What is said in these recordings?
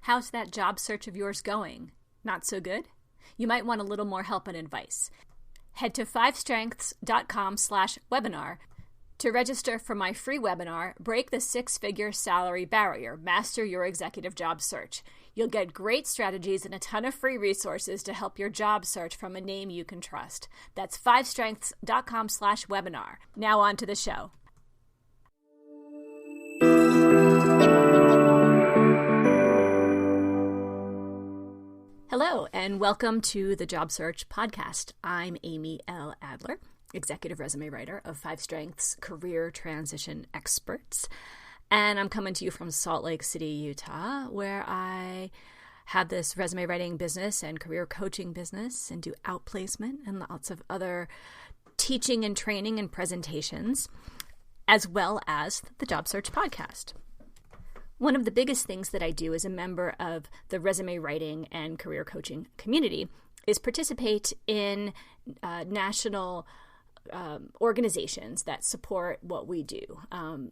How's that job search of yours going? Not so good? You might want a little more help and advice. Head to 5strengths.com/webinar to register for my free webinar, Break the Six-Figure Salary Barrier, Master Your Executive Job Search. You'll get great strategies and a ton of free resources to help your job search from a name you can trust. That's 5strengths.com/webinar. Now on to the show. Hello, and welcome to the Job Search Podcast. I'm Amy L. Adler, Executive Resume Writer of 5 Strengths Career Transition Experts. And I'm coming to you from Salt Lake City, Utah, where I have this resume writing business and career coaching business and do outplacement and lots of other teaching and training and presentations, as well as the Job Search Podcast. One of the biggest things that I do as a member of the resume writing and career coaching community is participate in national organizations that support what we do.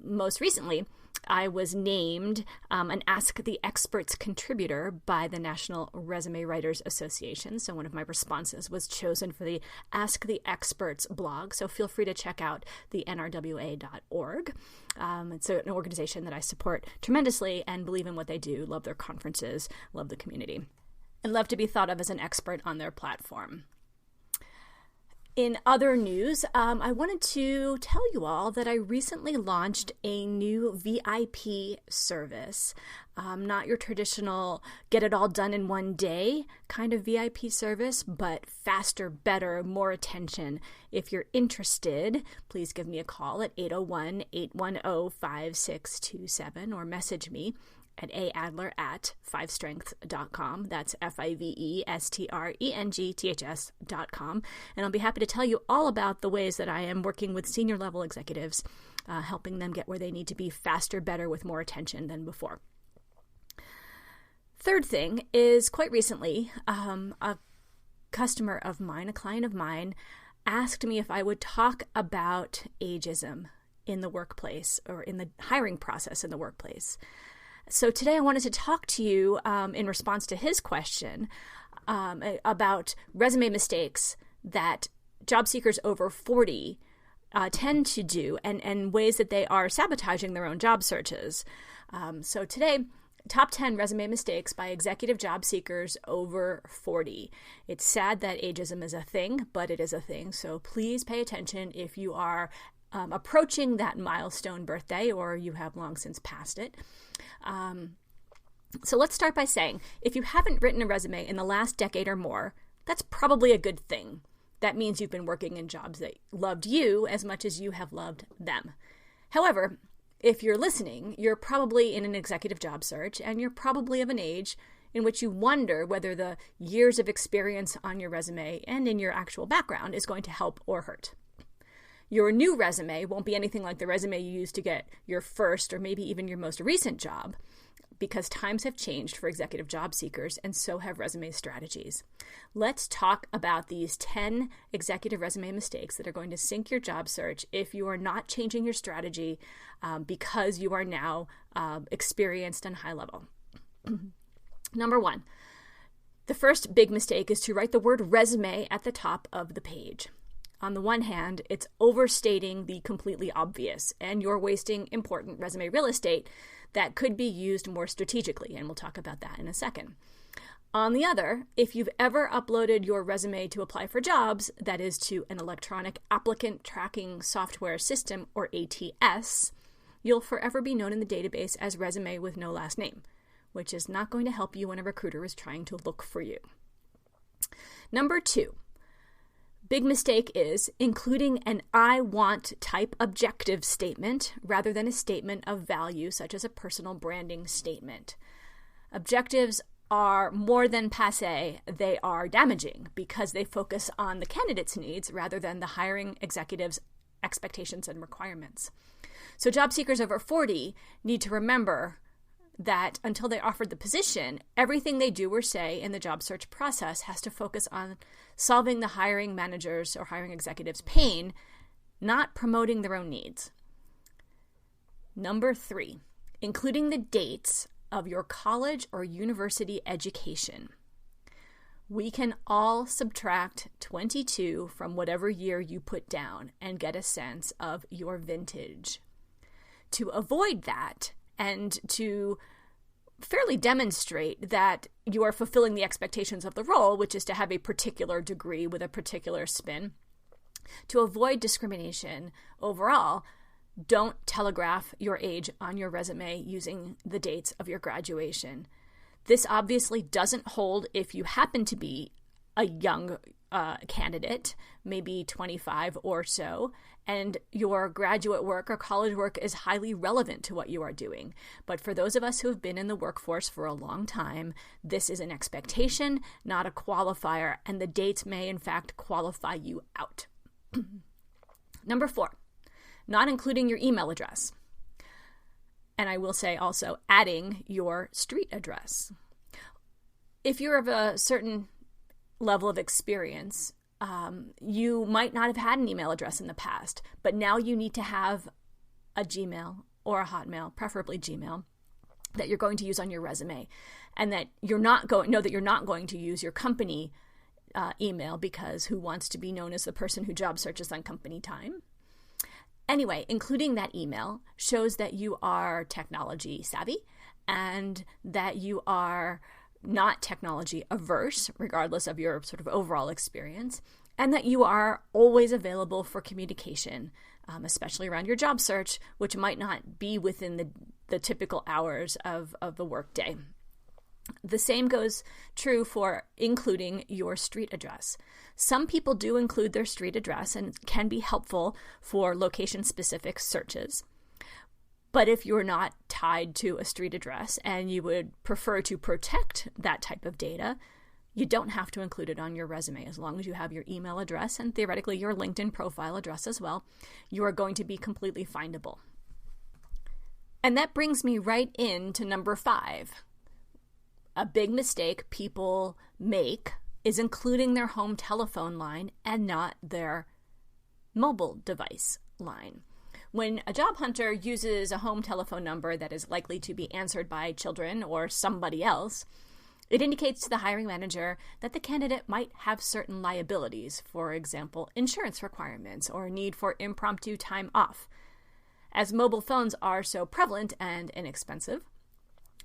Most recently, I was named an Ask the Experts contributor by the National Resume Writers Association. So one of my responses was chosen for the Ask the Experts blog. So feel free to check out the nrwa.org. It's an organization that I support tremendously and believe in what they do, love their conferences, love the community, and love to be thought of as an expert on their platform. In other news, I wanted to tell you all that I recently launched a new VIP service. Not your traditional get it all done in one day kind of VIP service, but faster, better, more attention. If you're interested, please give me a call at 801-810-5627 or message me at aadler@5strengths.com. That's FIVESTRENGTHS.com. And I'll be happy to tell you all about the ways that I am working with senior level executives, helping them get where they need to be faster, better, with more attention than before. Third thing is, quite recently, a customer of mine, a client of mine, asked me if I would talk about ageism in the workplace or in the hiring process in the workplace. So today I wanted to talk to you in response to his question about resume mistakes that job seekers over 40 tend to do and ways that they are sabotaging their own job searches. So today, top 10 resume mistakes by executive job seekers over 40. It's sad that ageism is a thing, but it is a thing. So please pay attention if you are approaching that milestone birthday or you have long since passed it. So let's start by saying, if you haven't written a resume in the last decade or more, that's probably a good thing. That means you've been working in jobs that loved you as much as you have loved them. However, if you're listening, you're probably in an executive job search, and you're probably of an age in which you wonder whether the years of experience on your resume and in your actual background is going to help or hurt. Your new resume won't be anything like the resume you used to get your first or maybe even your most recent job, because times have changed for executive job seekers, and so have resume strategies. Let's talk about these 10 executive resume mistakes that are going to sink your job search if you are not changing your strategy because you are now experienced and high level. Number 1, the first big mistake is to write the word resume at the top of the page. On the one hand, it's overstating the completely obvious, and you're wasting important resume real estate that could be used more strategically, and we'll talk about that in a second. On the other, if you've ever uploaded your resume to apply for jobs, that is to an electronic applicant tracking software system, or ATS, you'll forever be known in the database as resume with no last name, which is not going to help you when a recruiter is trying to look for you. Number 2. Big mistake is including an I want type objective statement rather than a statement of value, such as a personal branding statement. Objectives are more than passé, they are damaging because they focus on the candidate's needs rather than the hiring executive's expectations and requirements. So job seekers over 40 need to remember that until they offered the position, everything they do or say in the job search process has to focus on solving the hiring manager's or hiring executive's pain, not promoting their own needs. Number 3, including the dates of your college or university education. We can all subtract 22 from whatever year you put down and get a sense of your vintage. To avoid that and to fairly demonstrate that you are fulfilling the expectations of the role, which is to have a particular degree with a particular spin, to avoid discrimination overall, don't telegraph your age on your resume using the dates of your graduation. This obviously doesn't hold if you happen to be a young candidate, maybe 25 or so, and your graduate work or college work is highly relevant to what you are doing. But for those of us who have been in the workforce for a long time, this is an expectation, not a qualifier, and the dates may in fact qualify you out. Number 4, not including your email address. And I will say also adding your street address. If you're of a certain level of experience, you might not have had an email address in the past, but now you need to have a Gmail or a Hotmail, preferably Gmail, that you're going to use on your resume, and that you're not going to use your company email, because who wants to be known as the person who job searches on company time? Anyway, including that email shows that you are technology savvy and that you are not technology averse, regardless of your sort of overall experience, and that you are always available for communication, especially around your job search, which might not be within the typical hours of the workday. The same goes true for including your street address. Some people do include their street address and can be helpful for location-specific searches. But if you're not tied to a street address and you would prefer to protect that type of data, you don't have to include it on your resume. As long as you have your email address and theoretically your LinkedIn profile address as well, you are going to be completely findable. And that brings me right into number 5. A big mistake people make is including their home telephone line and not their mobile device line. When a job hunter uses a home telephone number that is likely to be answered by children or somebody else, it indicates to the hiring manager that the candidate might have certain liabilities, for example, insurance requirements or need for impromptu time off. As mobile phones are so prevalent and inexpensive,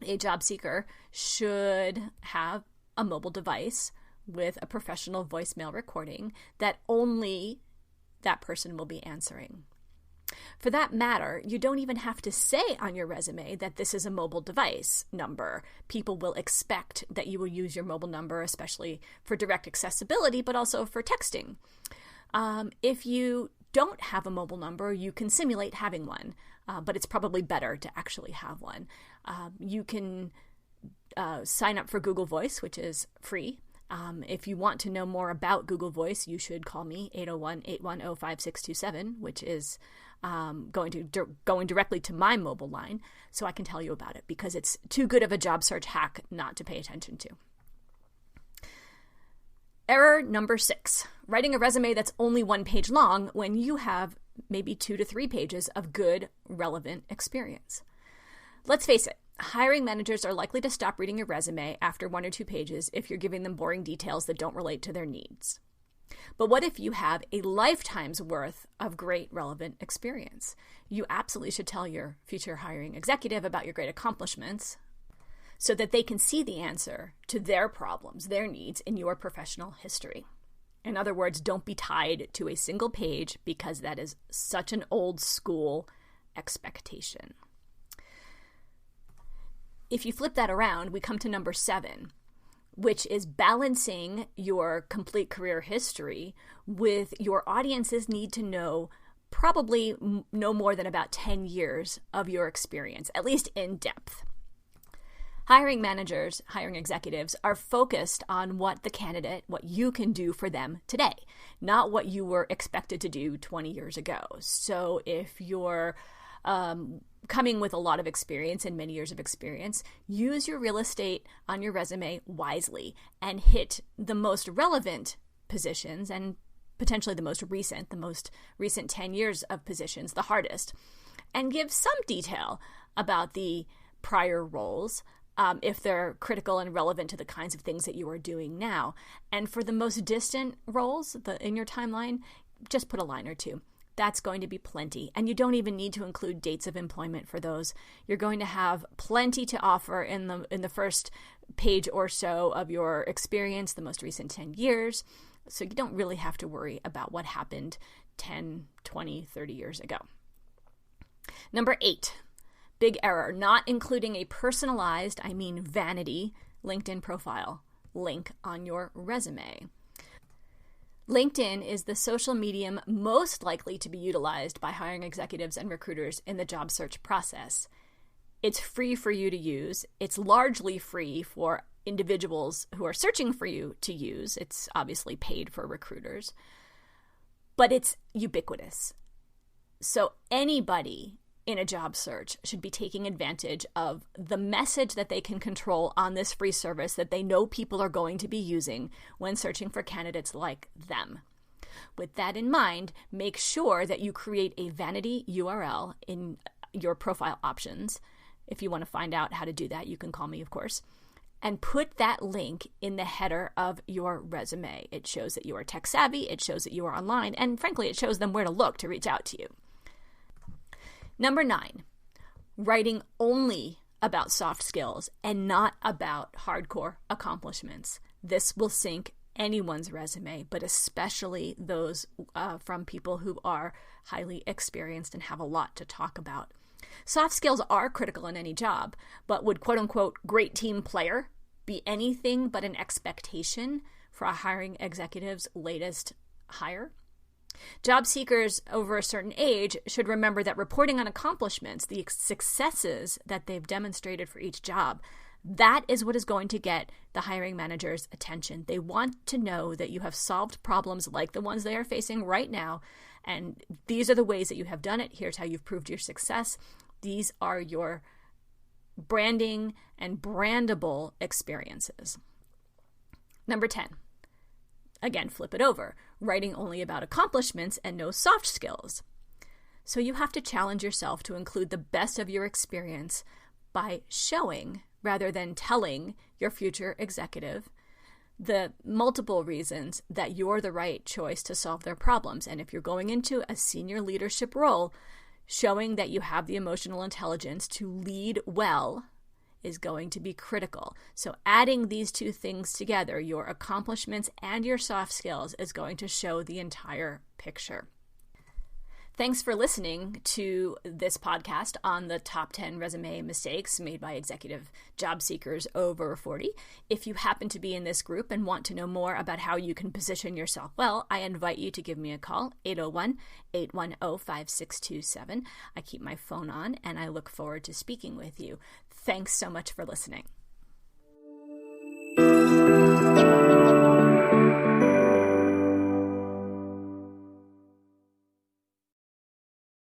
a job seeker should have a mobile device with a professional voicemail recording that only that person will be answering. For that matter, you don't even have to say on your resume that this is a mobile device number. People will expect that you will use your mobile number, especially for direct accessibility, but also for texting. If you don't have a mobile number, you can simulate having one, but it's probably better to actually have one. You can sign up for Google Voice, which is free. If you want to know more about Google Voice, you should call me, 801-810-5627, which is going directly to my mobile line, so I can tell you about it, because it's too good of a job search hack not to pay attention to. Error number 6, writing a resume that's only 1 page long when you have maybe 2 to 3 pages of good, relevant experience. Let's face it, hiring managers are likely to stop reading your resume after 1 or 2 pages if you're giving them boring details that don't relate to their needs. But what if you have a lifetime's worth of great, relevant experience? You absolutely should tell your future hiring executive about your great accomplishments so that they can see the answer to their problems, their needs in your professional history. In other words, don't be tied to a single page, because that is such an old school expectation. If you flip that around, we come to number 7, which is balancing your complete career history with your audience's need to know probably no more than about 10 years of your experience, at least in depth. Hiring managers, hiring executives are focused on what you can do for them today, not what you were expected to do 20 years ago. So if you're coming with a lot of experience and many years of experience, use your real estate on your resume wisely and hit the most relevant positions and potentially the most recent 10 years of positions the hardest, and give some detail about the prior roles, if they're critical and relevant to the kinds of things that you are doing now. And for the most distant roles in your timeline, just put a line or two. That's going to be plenty. And you don't even need to include dates of employment for those. You're going to have plenty to offer in the first page or so of your experience, the most recent 10 years. So you don't really have to worry about what happened 10, 20, 30 years ago. Number 8, big error, not including a personalized, vanity, LinkedIn profile link on your resume. LinkedIn is the social medium most likely to be utilized by hiring executives and recruiters in the job search process. It's free for you to use. It's largely free for individuals who are searching for you to use. It's obviously paid for recruiters, but it's ubiquitous. So anybody in a job search should be taking advantage of the message that they can control on this free service that they know people are going to be using when searching for candidates like them. With that in mind, make sure that you create a vanity URL in your profile options. If you want to find out how to do that, you can call me, of course. And put that link in the header of your resume. It shows that you are tech savvy, it shows that you are online, and frankly, it shows them where to look to reach out to you. Number 9, writing only about soft skills and not about hardcore accomplishments. This will sink anyone's resume, but especially those from people who are highly experienced and have a lot to talk about. Soft skills are critical in any job, but would quote-unquote great team player be anything but an expectation for a hiring executive's latest hire? Job seekers over a certain age should remember that reporting on accomplishments, the successes that they've demonstrated for each job, that is what is going to get the hiring manager's attention. They want to know that you have solved problems like the ones they are facing right now, and these are the ways that you have done it. Here's how you've proved your success. These are your branding and brandable experiences. Number 10. Again, flip it over, writing only about accomplishments and no soft skills. So you have to challenge yourself to include the best of your experience by showing, rather than telling, your future executive the multiple reasons that you're the right choice to solve their problems. And if you're going into a senior leadership role, showing that you have the emotional intelligence to lead well is going to be critical. So adding these two things together, your accomplishments and your soft skills, is going to show the entire picture. Thanks for listening to this podcast on the top 10 resume mistakes made by executive job seekers over 40. If you happen to be in this group and want to know more about how you can position yourself well, I invite you to give me a call, 801-810-5627. I keep my phone on and I look forward to speaking with you. Thanks so much for listening.